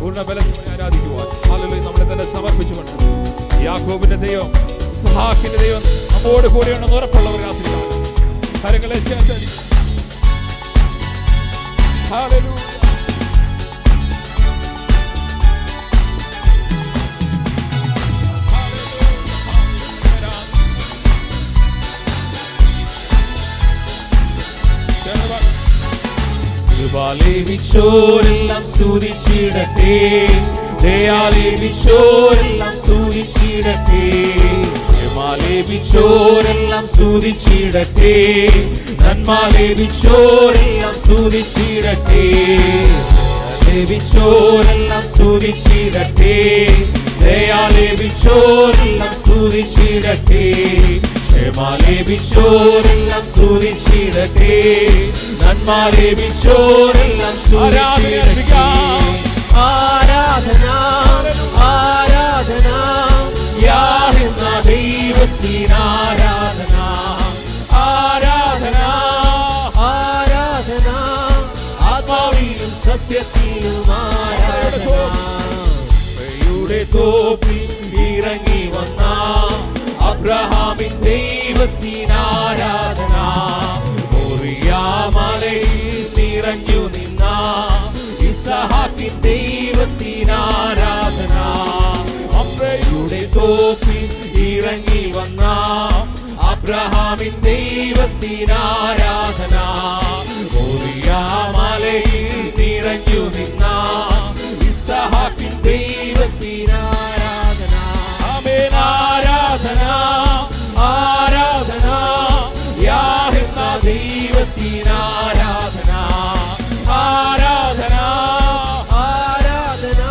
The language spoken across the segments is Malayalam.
പൂർണ്ണ ബലത്തോടെ ആരാധിക്കുവാൻ ഹല്ലേലൂയ നമ്മളെ തന്നെ സമർപ്പിച്ചുകൊണ്ട് യാക്കോബിന്റെ ദൈവം ഇസ്ഹാക്കിന്റെ ദൈവം നമ്മോട് കൂടെയുണ്ടെന്ന് ഉറപ്പുള്ളവർ രാത്രിയാണ് കരങ്ങളെ ചേർത്ത് ഹല്ലേലൂയ. ലഭിച്ചോരെല്ലാം സ്തുതിച്ചിടട്ടെ, ദയാലഭിച്ചോരെല്ലാം സ്തുതിച്ചിടട്ടെ, ലഭിച്ചോരെല്ലാം സ്തുതിച്ചിടട്ടെ, നന്മ ലഭിച്ചോരെല്ലാം സ്തുതിച്ചിടട്ടെ, ലഭിച്ചോരെല്ലാം സ്തുതിച്ചിടട്ടെ, ദയാലഭിച്ചോരെല്ലാം സ്തുതിച്ചിടട്ടെ, ക്ഷമ ലഭിച്ചോരെല്ലാം സ്തുതിച്ചിടട്ടെ, നന്മ ലഭിച്ചോരെല്ലാം സ്തുതിച്ചിടട്ടെ. ആരാധന ആരാധന യാഹെന്ന ദൈവത്തിന് ആരാധന, ആരാധന ആരാധന ആത്മാവിലും സത്യത്തിലും ആരാധന. തോപ്പിൽ ഇറങ്ങി വന്ന അബ്രഹാമിൻ ദൈവത്തിന് ആരാധന, മലയിൽ നിറഞ്ഞു നിന്ന ഇസ്ഹാക്കിൻ ദൈവത്തിന് ആരാധന, അബ്രയുടെ തോപ്പിൽ ഇറങ്ങി വന്ന അബ്രഹാമിൻ ദൈവത്തിന് ആരാധന, മലയിൽ നിറഞ്ഞു നിന്ന ഇസ്ഹാക്കിൻ ദൈവത്തിന് ആരാധന. ആമേൻ. ആരാധന ആരാധന യാഹെന്ന ദൈവത്തിന് ആരാധന, ആരാധന ആരാധന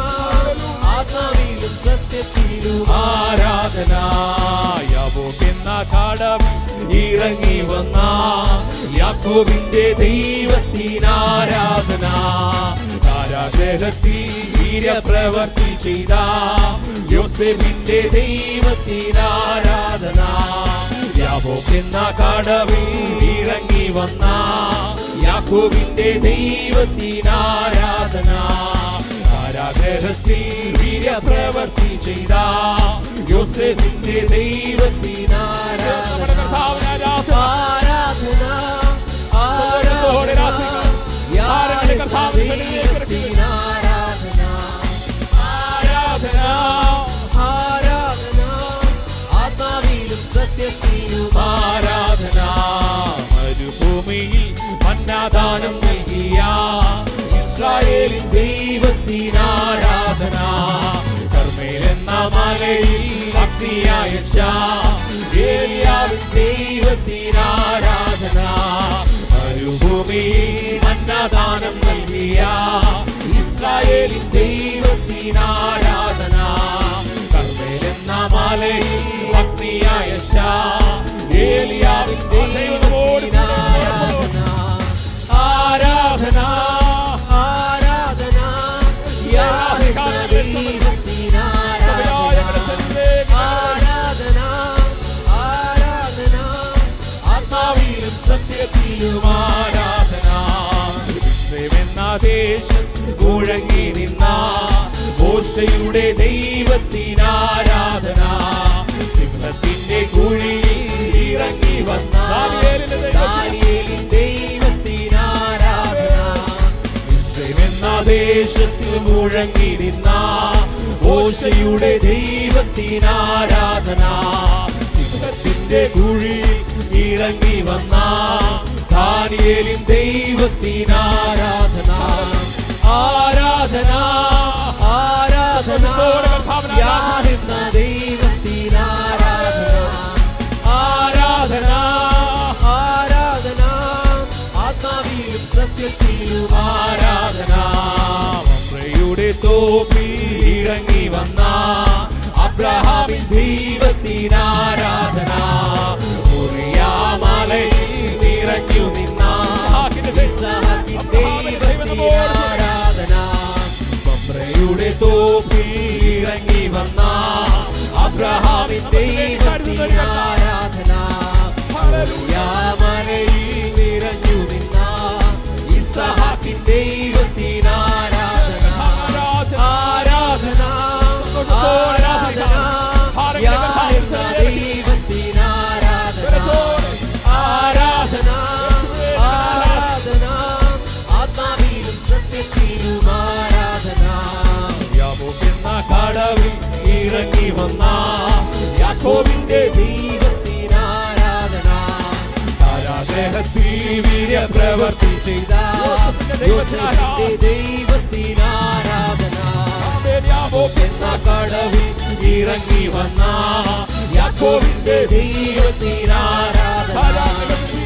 ആത്മാവിലും സത്യത്തിലും ആരാധന. യാക്കോബെന്ന കടവിൽ ഇറങ്ങി വന്ന യാക്കോബിന്റെ ദൈവത്തിന് ആരാധന, കാരാഗൃഹത്തിൽ വീര്യപ്രവൃത്തി ചെയ്ത യോസേഫിന്റെ ദൈവത്തിന് ആരാധന, യാക്കോബെന്ന കടവിൽ ഇറങ്ങി വന്ന യാക്കോബിന്റെ ദൈവത്തിന് ആരാധന, കാരാഗൃഹത്തിൽ വീര്യപ്രവൃത്തി ചെയ്ത യോസേഫിന്റെ ദൈവത്തിന് ആരാധന. ആരാധന ആരാധന ദൈവത്തിന് ആരാധന, ആരാധന ആരാധന ആത്മാവിലും സത്യത്തിലും ആരാധന. മരുഭൂമിയിൽ മന്നാദാനം നൽകിയ ഇസ്രായേലിൻ ദൈവത്തിന് ആരാധന, കർമ്മേൽ എന്ന മലയിൽ അഗ്നിയയച്ച ഏലിയാവിൻ ദൈവത്തിന് ആരാധന, മരുഭൂമിയിൽ മന്നാദാനം നൽകിയ ഇസ്രായേലിൻ ദൈവത്തിന് ആരാധന, കർമ്മേൽ എന്ന മലയിൽ അഗ്നിയയച്ച ഏലിയാവിൻ ദൈവത്തിന് ആരാധന, ആരാധന ആരാധന യാഹെന്ന ദൈവത്തിന് ആരാധന, ആരാധന ആരാധന ആത്മാവിലും സത്യത്തിലും ആരാധന. എന്ന ദേശം മുഴങ്ങി നിന്ന മോശയുടെ ദൈവത്തിന് ആരാധന, സിംഹത്തിന്റെ കുഴിയിൽ ഇറങ്ങി വന്ന ദാനിയേലിൻ ദൈവത്തിന് ആരാധന, എന്ന ദേശത്ത് മുഴങ്ങി നിന്ന മോശയുടെ ദൈവത്തിന് ആരാധന, സിംഹത്തിന്റെ കുഴിയിൽ ഇറങ്ങി വന്ന ദാനിയേലിൻ ദൈവത്തിന് ആരാധന, ആരാധന ആരാധന യാഹെന്ന ദൈവത്തിന് ആരാധന, ആരാധന ആരാധന ആത്മാവിലും സത്യത്തിലും ആരാധന. മമ്രയുടെ തോപ്പിൽ ഇറങ്ങി വന്ന അബ്രഹാമിൻ ദൈവത്തിന് ആരാധന, മലയിൽ നിറഞ്ഞു നിന്ന ഇസ്ഹാക്കിൻ ദൈവത്തിന് ആരാധന, മമ്രയുടെ തോപ്പിൽ ഇറങ്ങി വന്ന അബ്രഹാമിൻ ദൈവത്തിന് ആരാധന, മലയിൽ നിറഞ്ഞു നിന്ന ഇസ്ഹാക്കിൻ ദൈവത്തിന് ആരാധന, യാക്കോബിന്റെ ദൈവത്തിന് ആരാധന. കാരാഗൃഹത്തിൽ വീര്യപ്രവൃത്തി ചെയ്ത യോസേഫിന്റെ ദൈവത്തിന് ആരാധന. എന്ന കടവിൽ ഇറങ്ങി വന്ന യാക്കോബിന്റെ ദൈവത്തിന് ആരാധന. കാരാഗൃഹത്തിൽ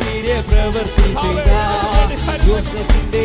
വീര്യപ്രവൃത്തി ചെയ്ത യോസേഫിന്റെ